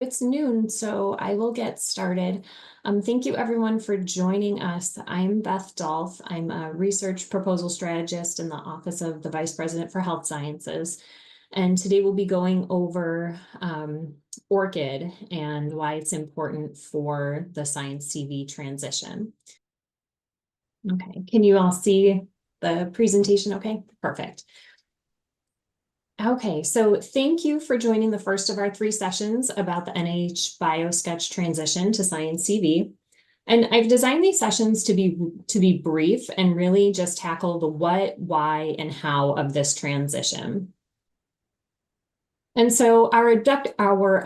It's noon, so I will get started. Thank you everyone for joining us. I'm Beth Dolph. I'm a research proposal strategist in the Office of the Vice President for Health Sciences. And today we'll be going over ORCID and why it's important for the SciENcv transition. Okay, can you all see the presentation? Okay, perfect. Okay, so thank you for joining the first of our 3 sessions about the NIH biosketch transition to SciENcv. And I've designed these sessions to be brief and really just tackle the what, why, and how of this transition. And so our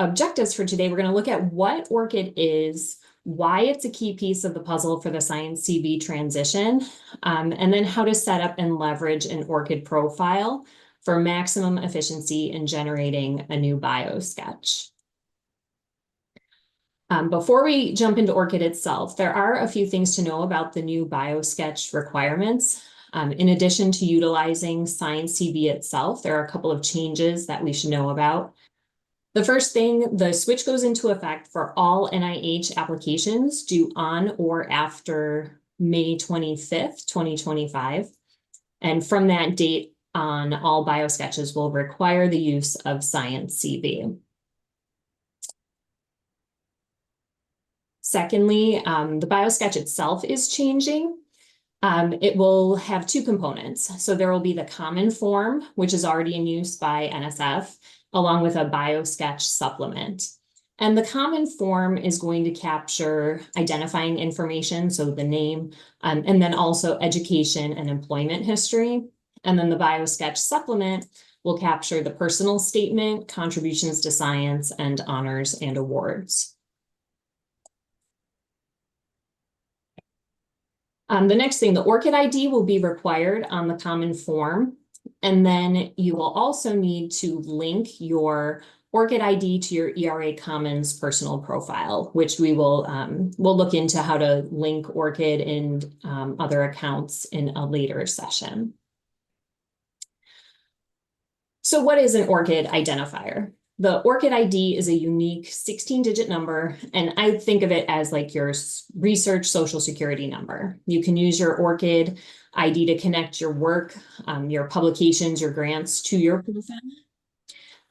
objectives for today, we're going to look at what ORCID is, why it's a key piece of the puzzle for the SciENcv transition, and then how to set up and leverage an ORCID profile for maximum efficiency in generating a new biosketch. Before we jump into ORCID itself, there are a few things to know about the new biosketch requirements. In addition to utilizing SciENcv itself, there are a couple of changes that we should know about. The first thing, the switch goes into effect for all NIH applications due on or after May 25th, 2025. And from that date on, all biosketches will require the use of SciENcv. Secondly, the biosketch itself is changing. It will have 2 components. So there will be the common form, which is already in use by NSF, along with a biosketch supplement. And the common form is going to capture identifying information, so the name, and then also education and employment history. And then the biosketch supplement will capture the personal statement, contributions to science, and honors and awards. The next thing, the ORCID ID will be required on the common form. And then you will also need to link your ORCID ID to your ERA Commons personal profile, which we'll look into how to link ORCID and other accounts in a later session. So what is an ORCID identifier? The ORCID ID is a unique 16-digit number, and I think of it as like your research social security number. You can use your ORCID ID to connect your work, your publications, your grants to your profile.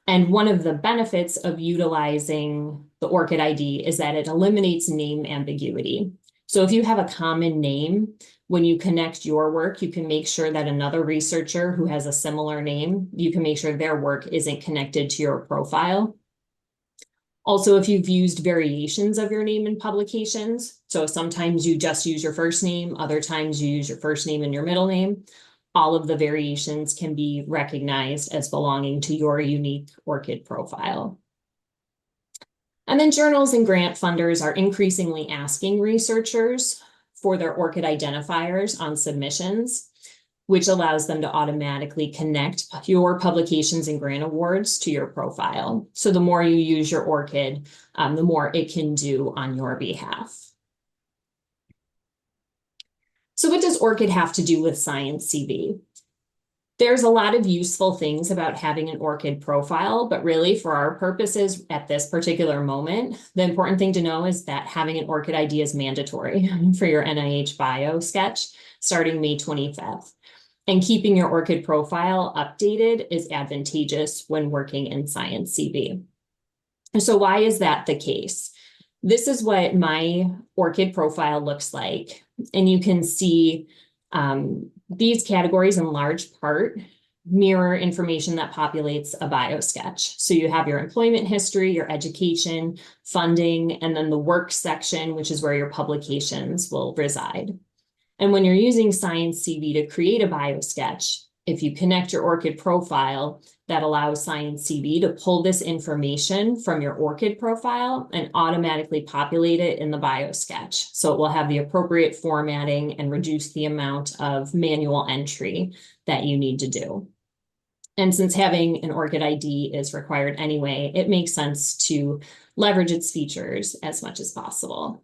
And one of the benefits of utilizing the ORCID ID is that it eliminates name ambiguity. So if you have a common name, when you connect your work, you can make sure that another researcher who has a similar name, you can make sure their work isn't connected to your profile. Also, if you've used variations of your name in publications, so sometimes you just use your first name, other times you use your first name and your middle name, all of the variations can be recognized as belonging to your unique ORCID profile. And then journals and grant funders are increasingly asking researchers for their ORCID identifiers on submissions, which allows them to automatically connect your publications and grant awards to your profile. So the more you use your ORCID, the more it can do on your behalf. So what does ORCID have to do with SciENcv? There's a lot of useful things about having an ORCID profile, but really for our purposes at this particular moment, the important thing to know is that having an ORCID ID is mandatory for your NIH biosketch starting May 25th. And keeping your ORCID profile updated is advantageous when working in SciENcv. So why is that the case? This is what my ORCID profile looks like. And you can see these categories in large part mirror information that populates a biosketch. So you have your employment history, your education, funding, and then the work section, which is where your publications will reside. And when you're using SciENcv to create a biosketch, if you connect your ORCID profile, that allows SciENcv to pull this information from your ORCID profile and automatically populate it in the biosketch. So it will have the appropriate formatting and reduce the amount of manual entry that you need to do. And since having an ORCID ID is required anyway, it makes sense to leverage its features as much as possible.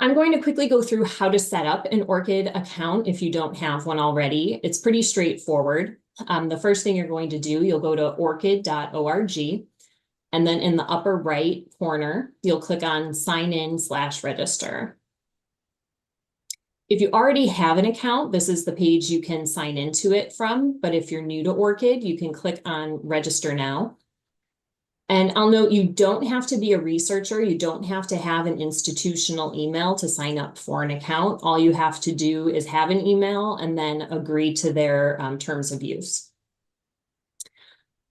I'm going to quickly go through how to set up an ORCID account if you don't have one already. It's pretty straightforward. the first thing you're going to do, you'll go to orcid.org. And then in the upper right corner, you'll click on sign in/register. If you already have an account, this is the page you can sign into it from. But if you're new to ORCID, you can click on register now. And I'll note you don't have to be a researcher. You don't have to have an institutional email to sign up for an account. All you have to do is have an email and then agree to their terms of use.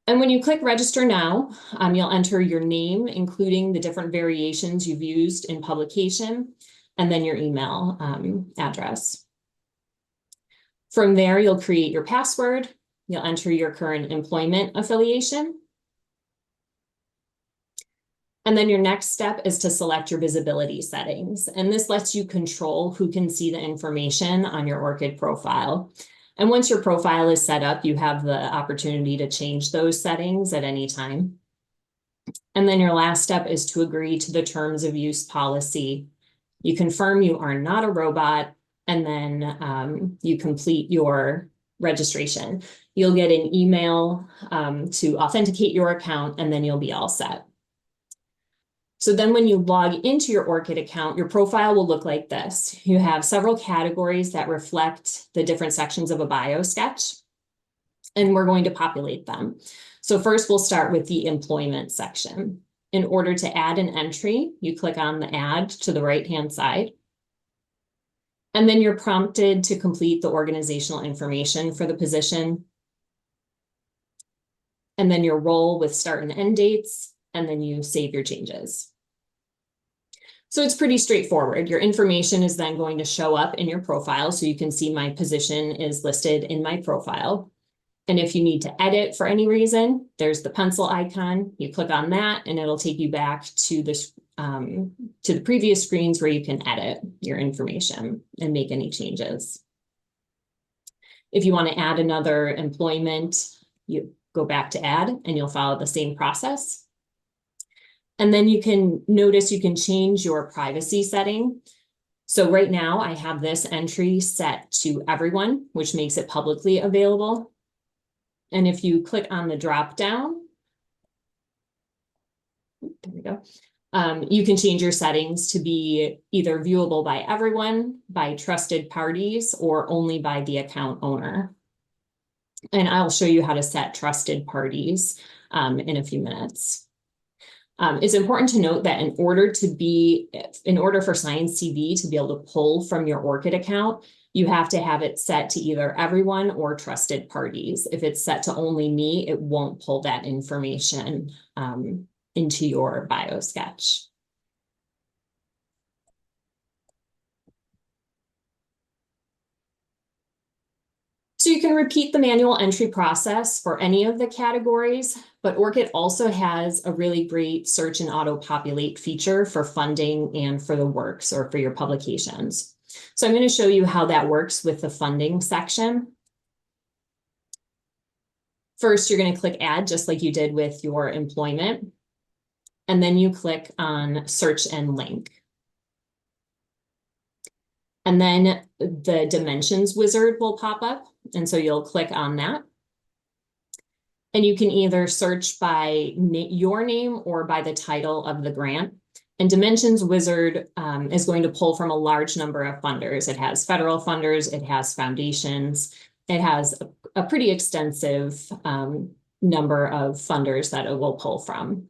And when you click register now, you'll enter your name, including the different variations you've used in publication, and then your email address. From there, you'll create your password. You'll enter your current employment affiliation. And then your next step is to select your visibility settings. And this lets you control who can see the information on your ORCID profile. And once your profile is set up, you have the opportunity to change those settings at any time. And then your last step is to agree to the terms of use policy. You confirm you are not a robot, and then you complete your registration. You'll get an email to authenticate your account, and then you'll be all set. So then when you log into your ORCID account, your profile will look like this. You have several categories that reflect the different sections of a biosketch, and we're going to populate them. So first we'll start with the employment section. In order to add an entry, you click on the add to the right-hand side. And then you're prompted to complete the organizational information for the position. And then your role with start and end dates, and then you save your changes. So it's pretty straightforward. Your information is then going to show up in your profile. So you can see my position is listed in my profile. And if you need to edit for any reason, there's the pencil icon. You click on that and it'll take you back to the previous screens where you can edit your information and make any changes. If you want to add another employment, you go back to add and you'll follow the same process. And then you can notice you can change your privacy setting. So right now I have this entry set to everyone, which makes it publicly available. And if you click on the drop down, there we go. You can change your settings to be either viewable by everyone, by trusted parties, or only by the account owner. And I'll show you how to set trusted parties in a few minutes. It's important to note that in order for SciENcv to be able to pull from your ORCID account, you have to have it set to either everyone or trusted parties. If it's set to only me, it won't pull that information into your biosketch. So you can repeat the manual entry process for any of the categories, but ORCID also has a really great search and auto-populate feature for funding and for the works or for your publications. So I'm going to show you how that works with the funding section. First, you're going to click add just like you did with your employment, and then you click on search and link. And then the dimensions wizard will pop up. And so you'll click on that. And you can either search by your name or by the title of the grant. And Dimensions Wizard is going to pull from a large number of funders. It has federal funders, it has foundations, it has a pretty extensive number of funders that it will pull from.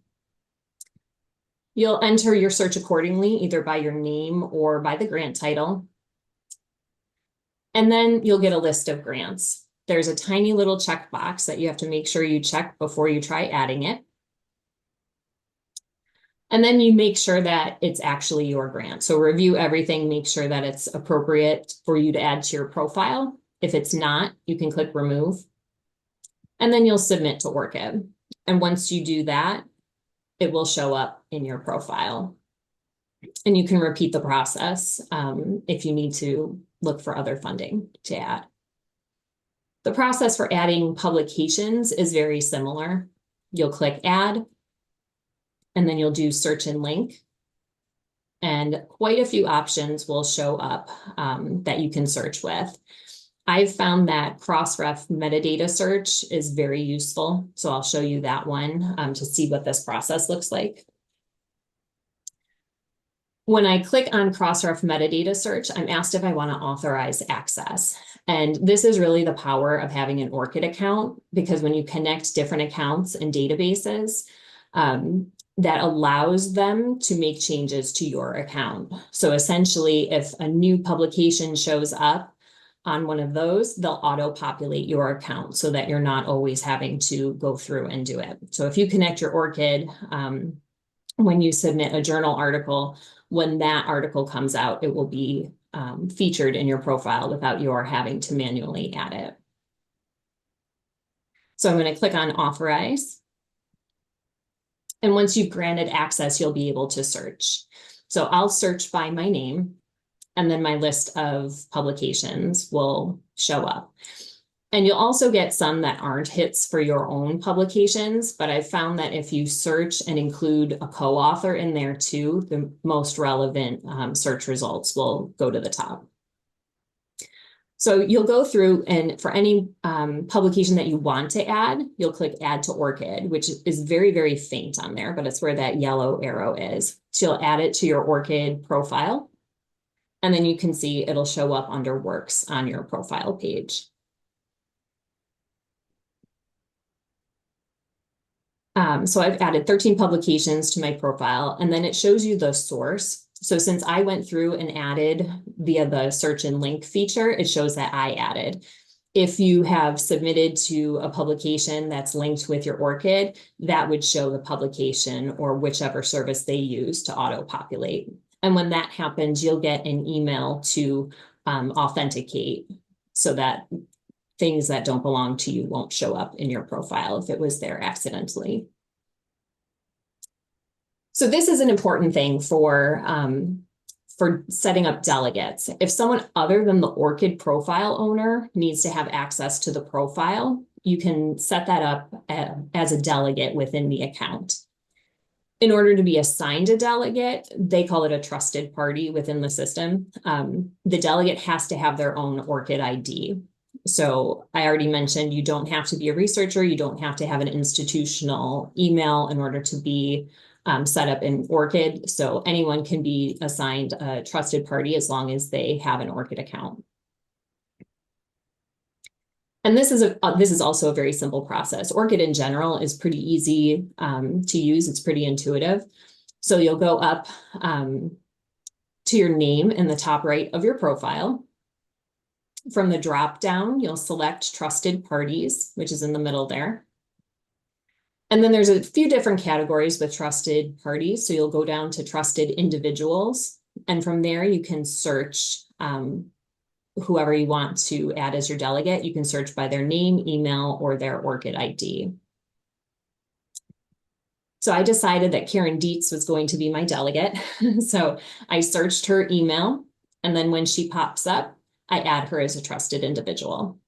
You'll enter your search accordingly, either by your name or by the grant title. And then you'll get a list of grants. There's a tiny little checkbox that you have to make sure you check before you try adding it. And then you make sure that it's actually your grant. So review everything, make sure that it's appropriate for you to add to your profile. If it's not, you can click remove. And then you'll submit to ORCID. And once you do that, it will show up in your profile. And you can repeat the process if you need to look for other funding to add. The process for adding publications is very similar. You'll click add, and then you'll do search and link. And quite a few options will show up that you can search with. I've found that cross-ref metadata search is very useful. So I'll show you that one to see what this process looks like. When I click on cross-ref metadata search, I'm asked if I want to authorize access. And this is really the power of having an ORCID account, because when you connect different accounts and databases, that allows them to make changes to your account. So essentially, if a new publication shows up on one of those, they'll auto-populate your account so that you're not always having to go through and do it. So if you connect your ORCID, when you submit a journal article, when that article comes out, it will be featured in your profile without your having to manually add it. So I'm going to click on authorize. And once you've granted access, you'll be able to search. So I'll search by my name, and then my list of publications will show up. And you'll also get some that aren't hits for your own publications, but I've found that if you search and include a co-author in there too, the most relevant search results will go to the top. So you'll go through, and for any publication that you want to add, you'll click add to ORCID, which is very, very faint on there, but it's where that yellow arrow is. So you'll add it to your ORCID profile, and then you can see it'll show up under works on your profile page. So I've added 13 publications to my profile, and then it shows you the source. So since I went through and added via the search and link feature, it shows that I added. If you have submitted to a publication that's linked with your ORCID, that would show the publication or whichever service they use to auto-populate. And when that happens, you'll get an email to authenticate so that things that don't belong to you won't show up in your profile if it was there accidentally. So this is an important thing for setting up delegates. If someone other than the ORCID profile owner needs to have access to the profile, you can set that up as a delegate within the account. In order to be assigned a delegate, they call it a trusted party within the system. The delegate has to have their own ORCID ID. So I already mentioned you don't have to be a researcher. You don't have to have an institutional email in order to be set up in ORCID. So anyone can be assigned a trusted party as long as they have an ORCID account. And this is also a very simple process. ORCID in general is pretty easy to use. It's pretty intuitive. So you'll go up to your name in the top right of your profile. From the drop down, you'll select trusted parties, which is in the middle there. And then there's a few different categories with trusted parties. So you'll go down to trusted individuals. And from there, you can search whoever you want to add as your delegate. You can search by their name, email, or their ORCID ID. So I decided that Karen Dietz was going to be my delegate. So I searched her email. And then when she pops up, I add her as a trusted individual.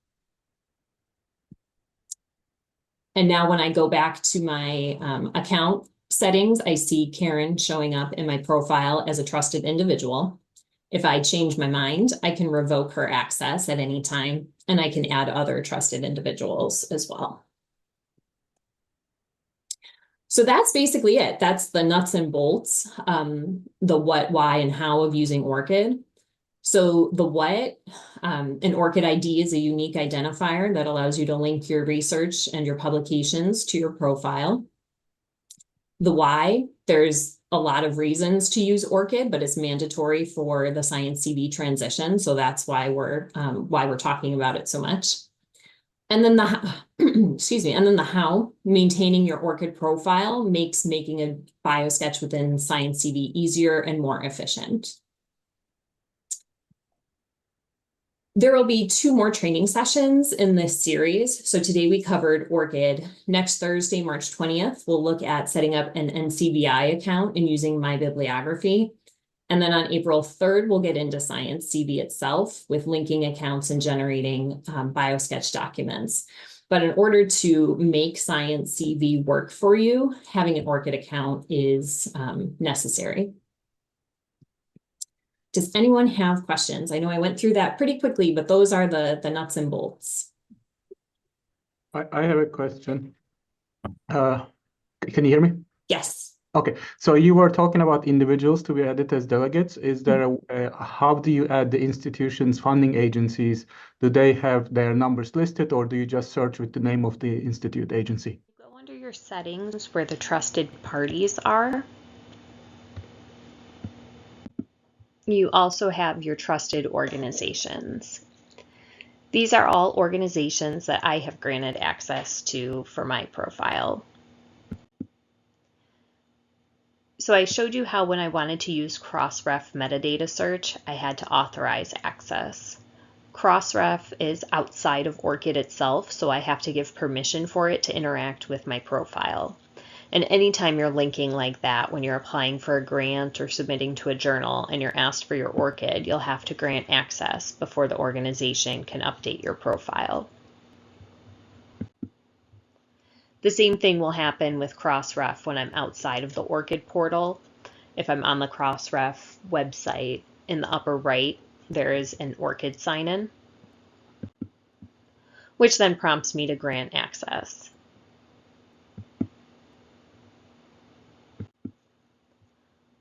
And now when I go back to my account settings, I see Karen showing up in my profile as a trusted individual. If I change my mind, I can revoke her access at any time, and I can add other trusted individuals as well. So that's basically it. That's the nuts and bolts, the what, why, and how of using ORCID. So the what, an ORCID ID is a unique identifier that allows you to link your research and your publications to your profile. The why, there's a lot of reasons to use ORCID, but it's mandatory for the SciENcv transition. So that's why we're talking about it so much. And then the, excuse me, and then the how, maintaining your ORCID profile makes making a biosketch within SciENcv easier and more efficient. There will be 2 more training sessions in this series. So today we covered ORCID. Next Thursday, March 20th, we'll look at setting up an NCBI account and using my bibliography. And then on April 3rd, we'll get into SciENcv itself with linking accounts and generating biosketch documents. But in order to make SciENcv work for you, having an ORCID account is necessary. Does anyone have questions? I know I went through that pretty quickly, but those are the nuts and bolts. I have a question. Can you hear me? Yes. Okay, so you were talking about individuals to be added as delegates. Is there how do you add the institutions, funding agencies? Do they have their numbers listed, or do you just search with the name of the institute agency? Go under your settings where the trusted parties are. You also have your trusted organizations. These are all organizations that I have granted access to for my profile. So I showed you how when I wanted to use Crossref metadata search, I had to authorize access. Crossref is outside of ORCID itself, so I have to give permission for it to interact with my profile. And anytime you're linking like that, when you're applying for a grant or submitting to a journal and you're asked for your ORCID, you'll have to grant access before the organization can update your profile. The same thing will happen with Crossref when I'm outside of the ORCID portal. If I'm on the Crossref website, in the upper right, there is an ORCID sign-in, which then prompts me to grant access.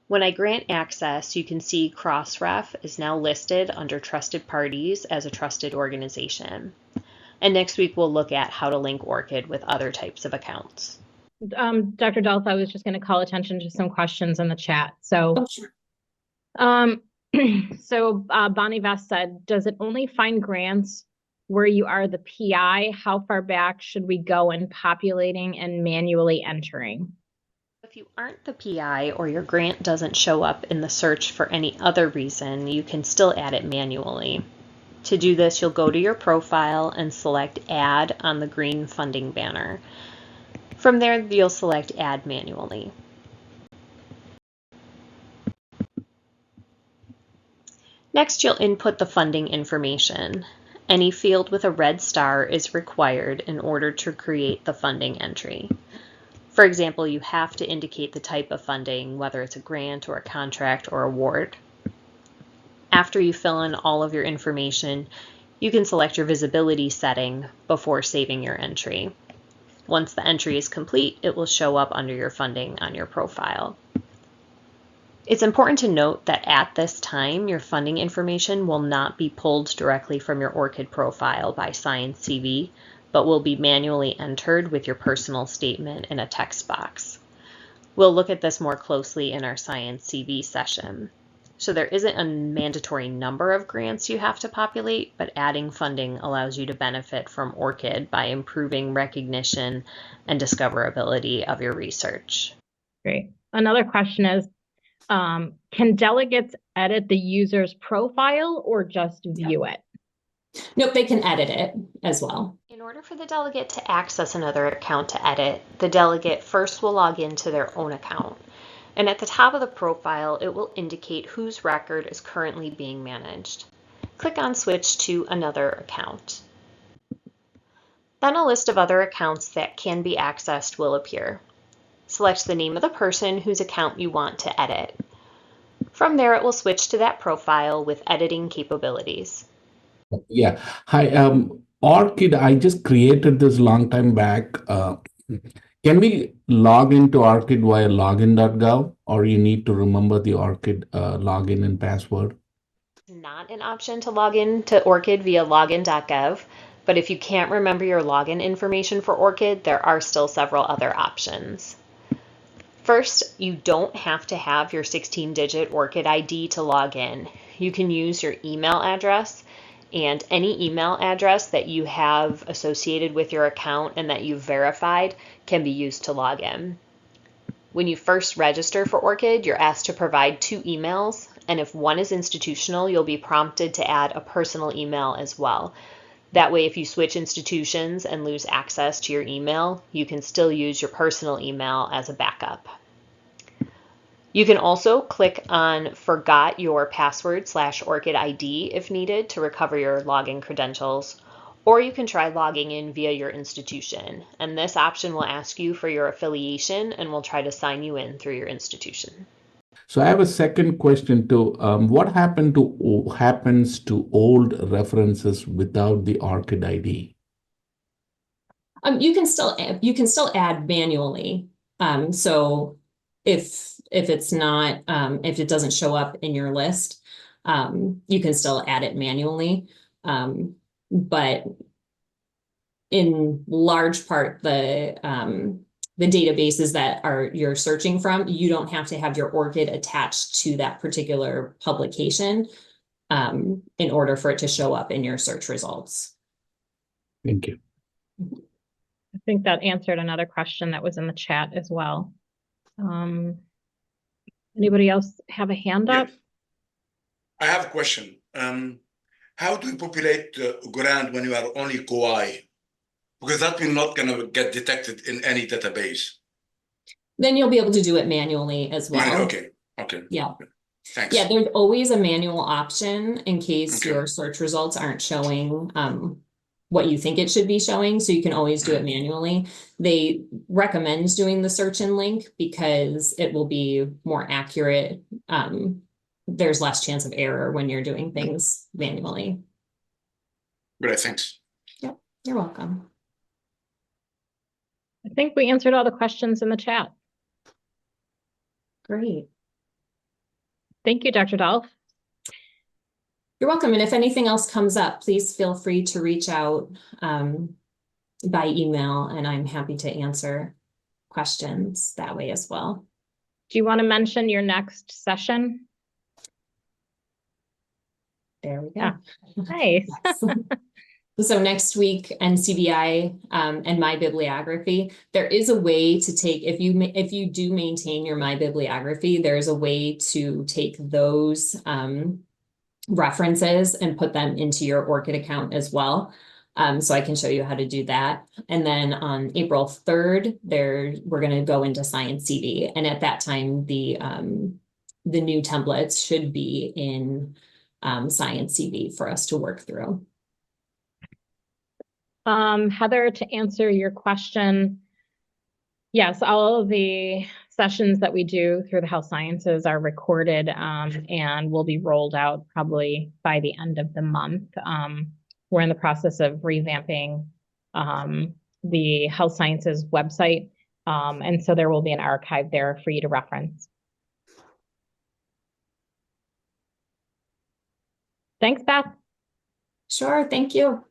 When I grant access, you can see Crossref is now listed under Trusted Parties as a trusted organization. And next week, we'll look at how to link ORCID with other types of accounts. Dr. Dolph, I was just going to call attention to some questions in the chat. So, Oh, sure. Bonnie Vest said, does it only find grants where you are the PI? How far back should we go in populating and manually entering? If you aren't the PI or your grant doesn't show up in the search for any other reason, you can still add it manually. To do this, you'll go to your profile and select Add on the green funding banner. From there, you'll select Add manually. Next, you'll input the funding information. Any field with a red star is required in order to create the funding entry. For example, you have to indicate the type of funding, whether it's a grant or a contract or award. After you fill in all of your information, you can select your visibility setting before saving your entry. Once the entry is complete, it will show up under your funding on your profile. It's important to note that at this time, your funding information will not be pulled directly from your ORCID profile by SciENcv, but will be manually entered with your personal statement in a text box. We'll look at this more closely in our SciENcv session. So there isn't a mandatory number of grants you have to populate, but adding funding allows you to benefit from ORCID by improving recognition and discoverability of your research. Great. Another question is, can delegates edit the user's profile or just view it? Nope, they can edit it as well. In order for the delegate to access another account to edit, the delegate first will log into their own account. And at the top of the profile, it will indicate whose record is currently being managed. Click on Switch to another account. Then a list of other accounts that can be accessed will appear. Select the name of the person whose account you want to edit. From there, it will switch to that profile with editing capabilities. Yeah. Hi, ORCID, I just created this long time back. Can we log into ORCID via login.gov, or you need to remember the ORCID login and password? Not an option to log in to ORCID via login.gov, but if you can't remember your login information for ORCID, there are still several other options. First, you don't have to have your 16-digit ORCID ID to log in. You can use your email address, and any email address that you have associated with your account and that you've verified can be used to log in. When you first register for ORCID, you're asked to provide 2 emails, and if one is institutional, you'll be prompted to add a personal email as well. That way, if you switch institutions and lose access to your email, you can still use your personal email as a backup. You can also click on Forgot Your Password /ORCID ID if needed to recover your login credentials, or you can try logging in via your institution, and this option will ask you for your affiliation and will try to sign you in through your institution. So I have a second question too. What happens to old references without the ORCID ID? You can still add manually. So if it's not, if it doesn't show up in your list, you can still add it manually. But in large part, the databases that you're searching from, you don't have to have your ORCID attached to that particular publication in order for it to show up in your search results. Thank you. I think that answered another question that was in the chat as well. Anybody else have a hand up? Yes. I have a question. How do you populate Grand when you are only Kauai? Because that will not gonna get detected in any database. Then you'll be able to do it manually as well. Okay. Yeah. Thanks. Yeah, there's always a manual option in case Okay. your search results aren't showing what you think it should be showing. So you can always do it manually. They recommend doing the search and link because it will be more accurate. There's less chance of error when you're doing things manually. Great, thanks. Yep, you're welcome. I think we answered all the questions in the chat. Great. Thank you, Dr. Dolph. You're welcome. And if anything else comes up, please feel free to reach out by email, and I'm happy to answer questions that way as well. Do you want to mention your next session? There we go. Yeah. Nice. So next week, NCBI and My Bibliography, there is a way to take, if you do maintain your My Bibliography, there's a way to take those references and put them into your ORCID account as well. So I can show you how to do that. And then on April 3rd, we're going to go into SciENcv. And at that time, the new templates should be in SciENcv for us to work through. Heather, to answer your question, yes, all of the sessions that we do through the health sciences are recorded and will be rolled out probably by the end of the month. We're in the process of revamping the health sciences website, and so there will be an archive there for you to reference. Thanks, Beth. Sure, thank you.